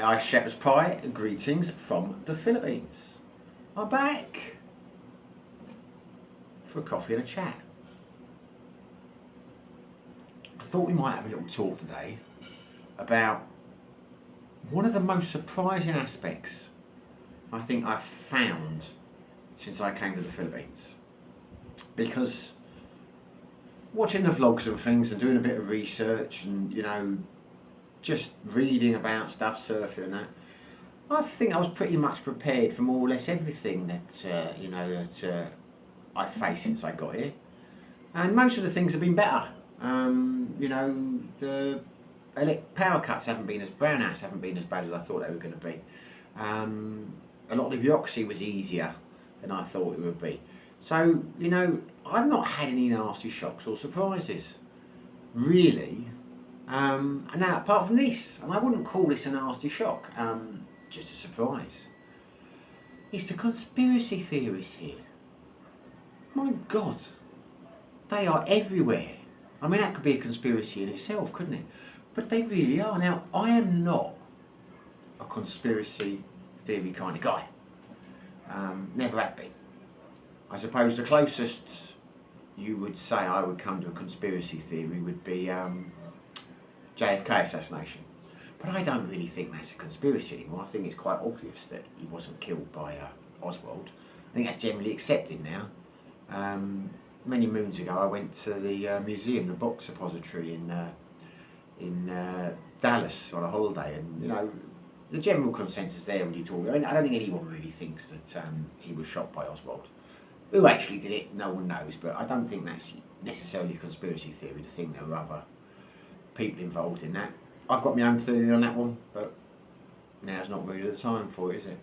Aye, Shepherd's Pie, greetings from the Philippines. I'm back for a coffee and a chat. I thought we might have a little talk today about one of the most surprising aspects I think I've found since I came to the Philippines. Because watching the vlogs and things and doing a bit of research and, just reading about stuff, surfing and that, I think I was pretty much prepared for more or less everything that I faced since I got here. And most of the things have been better. The power cuts haven't been brownouts haven't been as bad as I thought they were going to be. A lot of the bureaucracy was easier than I thought it would be. So, I've not had any nasty shocks or surprises, really. And now, apart from this, and I wouldn't call this a nasty shock, just a surprise. It's the conspiracy theories here. My God, they are everywhere. I mean, that could be a conspiracy in itself, couldn't it? But they really are. Now, I am not a conspiracy theory kind of guy. Never have been. I suppose the closest you would say I would come to a conspiracy theory would be JFK assassination. But I don't really think that's a conspiracy anymore. I think it's quite obvious that he wasn't killed by Oswald. I think that's generally accepted now. Many moons ago I went to the museum, the box suppository in Dallas on a holiday, and the general consensus there when you talk, I don't think anyone really thinks that he was shot by Oswald. Who actually did it, no one knows, but I don't think that's necessarily a conspiracy theory to think there were other people involved in that. I've got my own theory on that one, but now's not really the time for it, is it?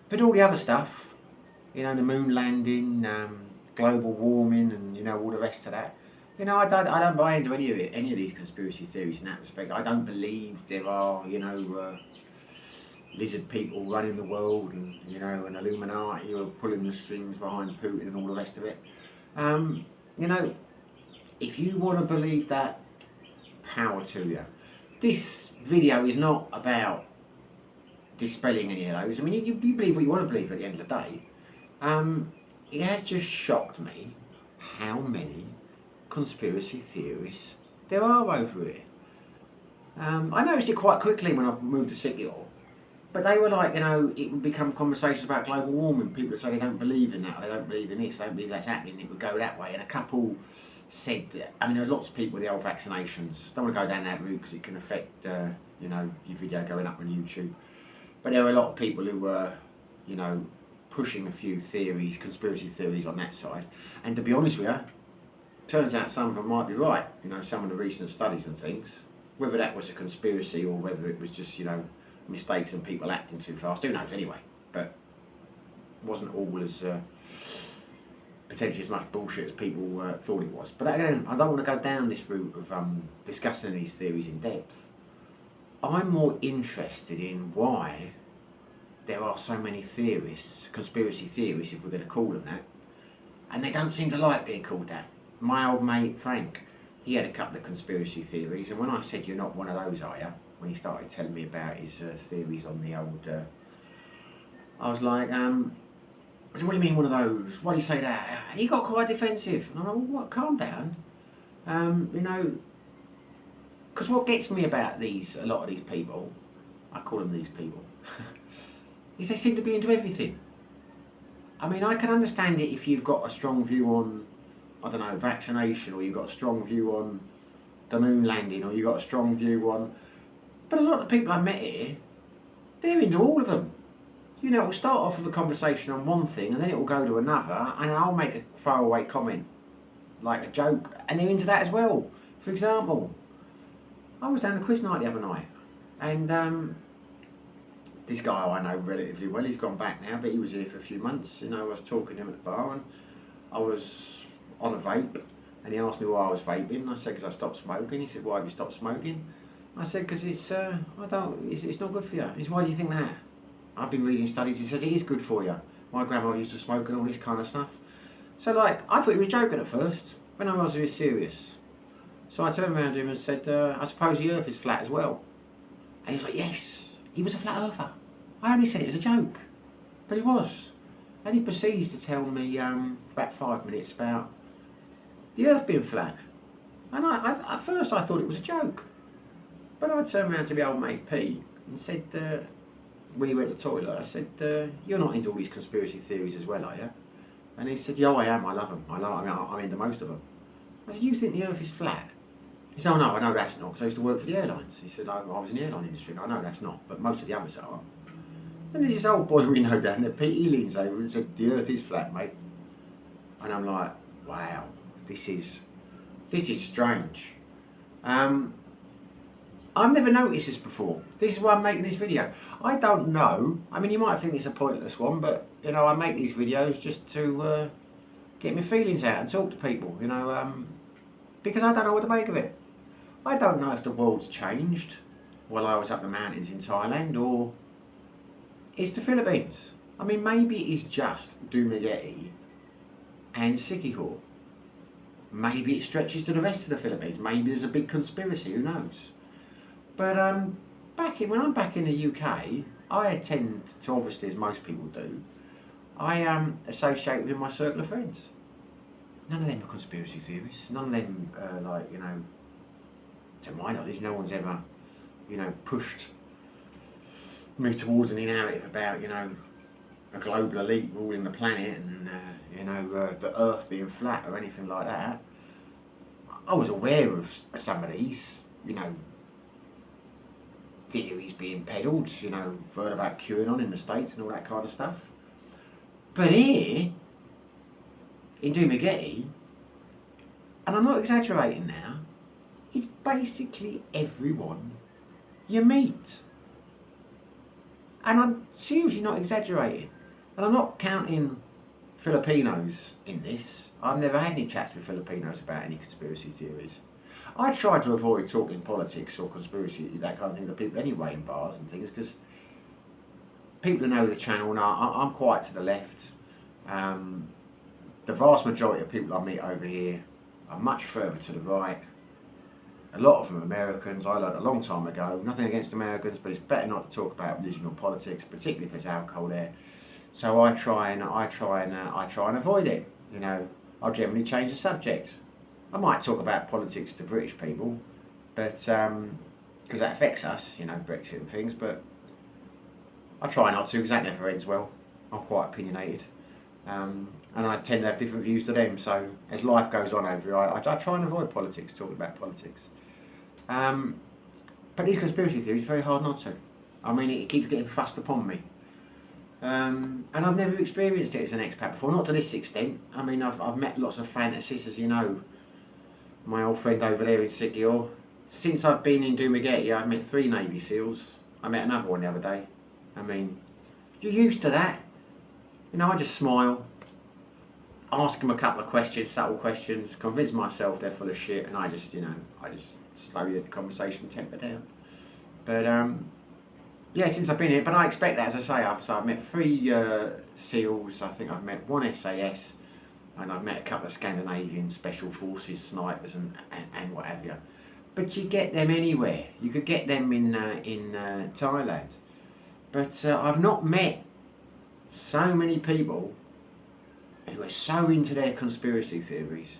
But all the other stuff, the moon landing, global warming, and all the rest of that, I don't buy into any of these conspiracy theories in that respect. I don't believe there are, lizard people running the world, and an Illuminati who are pulling the strings behind Putin and all the rest of it. If you want to believe that, power to you. This video is not about dispelling any of those. I mean, you believe what you want to believe at the end of the day. It has just shocked me how many conspiracy theories there are over here. I noticed it quite quickly when I moved to City Hall. But they were like, it would become conversations about global warming. People would say they don't believe in that, or they don't believe in this, they don't believe that's happening, it would go that way. And a couple said, there are lots of people with the old vaccinations. Don't want to go down that route because it can affect, your video going up on YouTube. But there were a lot of people who were, pushing a few theories, conspiracy theories on that side. And to be honest with you, turns out some of them might be right. Some of the recent studies and things, whether that was a conspiracy or whether it was just, mistakes and people acting too fast, who knows anyway. But it wasn't all as potentially as much bullshit as people thought it was. But again, I don't want to go down this route of discussing these theories in depth. I'm more interested in why there are so many theorists, conspiracy theories if we're going to call them that, and they don't seem to like being called that. My old mate Frank, he had a couple of conspiracy theories, and when I said, "You're not one of those, are you?" when he started telling me about his theories on the old, I was like, I said, "What do you mean one of those? Why do you say that?" And he got quite defensive. And I'm like, "Well, what? Calm down." Because what gets me about a lot of these people, I call them these people, is they seem to be into everything. I mean, I can understand it if you've got a strong view on, vaccination, or you've got a strong view on the moon landing, or you've got a strong view on. But a lot of people I met here, they're into all of them. It'll start off with a conversation on one thing, and then it will go to another, and I'll make a throwaway comment, like a joke, and they're into that as well. For example, I was down to quiz night the other night, and this guy I know relatively well, he's gone back now, but he was here for a few months. I was talking to him at the bar, and I was on a vape, and he asked me why I was vaping. I said, because I stopped smoking. He said, why have you stopped smoking? I said, because it's not good for you. He said, why do you think that? I've been reading studies, he says it is good for you. My grandma used to smoke and all this kind of stuff. So I thought he was joking at first, but I was really serious. So I turned around to him and said, I suppose the earth is flat as well. And he was like, yes, he was a flat earther. I only said it as a joke, but he was. And he proceeds to tell me for about 5 minutes about the earth being flat. And at first I thought it was a joke. But I turned around to my old mate Pete and said, when he went to the toilet, I said, you're not into all these conspiracy theories as well, are you? And he said, yeah, I am, I love them. I'm into most of them. I said, you think the earth is flat? He said, oh no, I know that's not, because I used to work for the airlines. He said, I was in the airline industry, I know that's not, but most of the others are. Then there's this old boy we know down there, Pete, he leans over and said, the earth is flat, mate. And I'm like, wow, this is strange. I've never noticed this before. This is why I'm making this video. I don't know. I mean, you might think it's a pointless one, but, you know, I make these videos just to get my feelings out and talk to people, you know, because I don't know what to make of it. I don't know if the world's changed while I was up the mountains in Thailand, or it's the Philippines. I mean, maybe it's just Dumaguete and Siquijor. Maybe it stretches to the rest of the Philippines. Maybe there's a big conspiracy, who knows? But when I'm back in the UK, I tend to, obviously as most people do, I associate with my circle of friends. None of them are conspiracy theorists. None of them, like, you know, to my knowledge, no one's ever, you know, pushed me towards any narrative about, you know, a global elite ruling the planet and, you know, the earth being flat or anything like that. I was aware of some of these, you know, theories being peddled, you know, heard about QAnon in the States and all that kind of stuff. But here, in Dumaguete, and I'm not exaggerating now, it's basically everyone you meet. And I'm seriously not exaggerating. And I'm not counting Filipinos in this. I've never had any chats with Filipinos about any conspiracy theories. I try to avoid talking politics or conspiracy, that kind of thing, to people anyway in bars and things, because people who know the channel know I'm quite to the left. The vast majority of people I meet over here are much further to the right. A lot of them are Americans. I learned a long time ago, nothing against Americans, but it's better not to talk about religion or politics, particularly if there's alcohol there. So I try and avoid it. You know, I'll generally change the subject. I might talk about politics to British people, but because that affects us, you know, Brexit and things. But I try not to, because that never ends well. I'm quite opinionated, and I tend to have different views to them. So as life goes on over here, I try and avoid politics, talking about politics. But these conspiracy theories, it's very hard not to. I mean, it keeps getting thrust upon me. And I've never experienced it as an expat before, not to this extent. I mean, I've met lots of fantasies, as you know. My old friend over there in Siquijor. Since I've been in Dumaguete, I've met 3 Navy SEALs. I met another one the other day. I mean, you're used to that. You know, I just smile, ask them a couple of questions, subtle questions, convince myself they're full of shit, and I just, you know, slowly let the conversation temper down. But yeah, since I've been here, but I expect that, as I say, I've met 3 SEALs, I think I've met 1 SAS, and I've met a couple of Scandinavian Special Forces snipers and what have you. But you get them anywhere. You could get them in Thailand. But I've not met so many people who are so into their conspiracy theories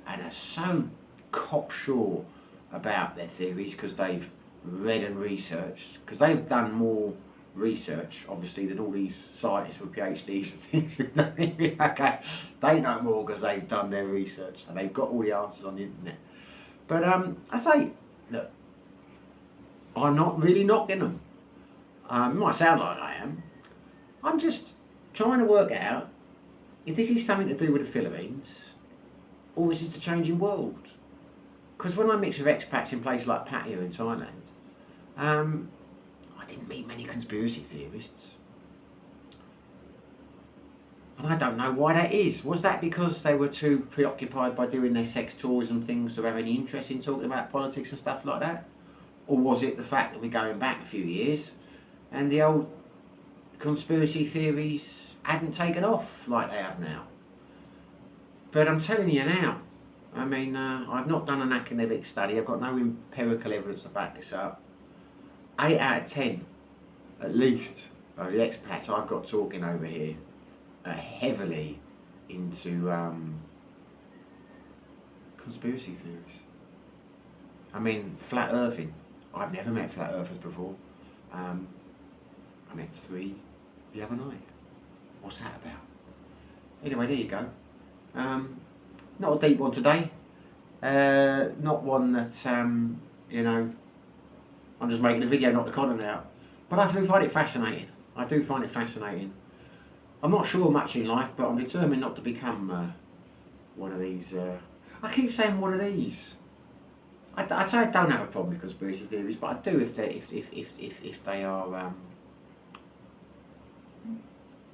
and are so cocksure about their theories because they've read and researched, because they've done more research, obviously, than all these scientists with PhDs and things. Okay, they know more because they've done their research and they've got all the answers on the internet. But I say, look, I'm not really knocking them. It might sound like I am. I'm just trying to work out if this is something to do with the Philippines or is this the changing world. Because when I mix with expats in places like Pattaya in Thailand, I didn't meet many conspiracy theorists. And I don't know why that is. Was that because they were too preoccupied by doing their sex tourism things to have any interest in talking about politics and stuff like that? Or was it the fact that we're going back a few years and the old conspiracy theories hadn't taken off like they have now? But I'm telling you now, I mean, I've not done an academic study. I've got no empirical evidence to back this up. 8 out of 10, at least, of the expats I've got talking over here are heavily into conspiracy theories. I mean, flat earthing. I've never met flat earthers before. I met 3 the other night. What's that about? Anyway, there you go. Not a deep one today. Not one that, you know, I'm just making a video, not the content out. But I do find it fascinating. I do find it fascinating. I'm not sure much in life, but I'm determined not to become one of these. I keep saying one of these. I say I don't have a problem with conspiracy theories, but I do if they are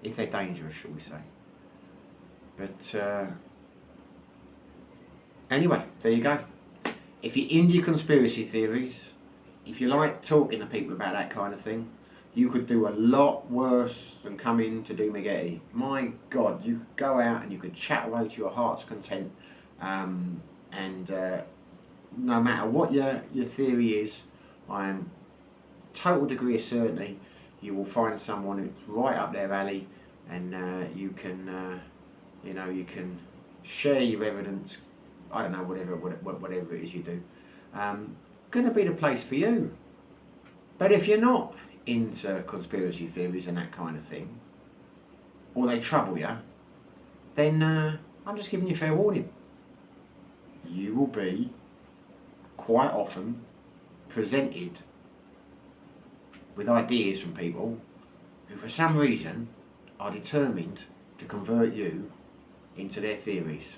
if they're dangerous, shall we say. But anyway, there you go. If you're into conspiracy theories, if you like talking to people about that kind of thing, you could do a lot worse than come in to do Meggetti. My God, you could go out and you could chat away to your heart's content, and no matter what your theory is, I am total degree of certainty you will find someone who's right up their alley, and you can you know, you can share your evidence. I don't know, whatever it is you do. Gonna be the place for you. But if you're not into conspiracy theories and that kind of thing, or they trouble you, then I'm just giving you fair warning. You will be quite often presented with ideas from people who for some reason are determined to convert you into their theories.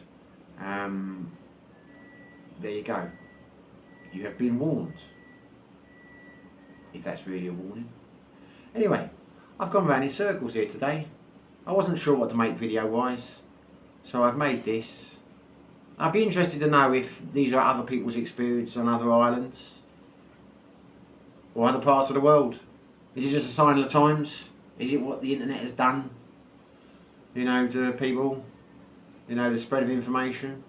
There you go. You have been warned. If that's really a warning. Anyway, I've gone round in circles here today. I wasn't sure what to make video wise, so I've made this. I'd be interested to know if these are other people's experience on other islands or other parts of the world. Is it just a sign of the times? Is it what the internet has done, you know, to people? You know, the spread of information?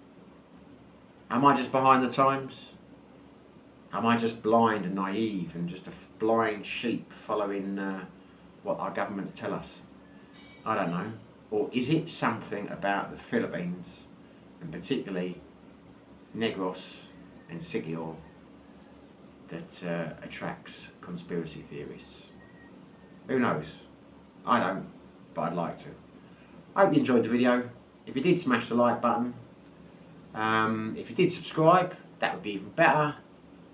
Am I just behind the times? Am I just blind and naive and just a blind sheep following what our governments tell us? I don't know. Or is it something about the Philippines, and particularly Negros and Siquijor, that attracts conspiracy theorists? Who knows? I don't, but I'd like to. I hope you enjoyed the video. If you did, smash the like button. If you did subscribe, that would be even better.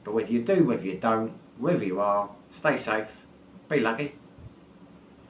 But whether you do, whether you don't, wherever you are, stay safe, be lucky.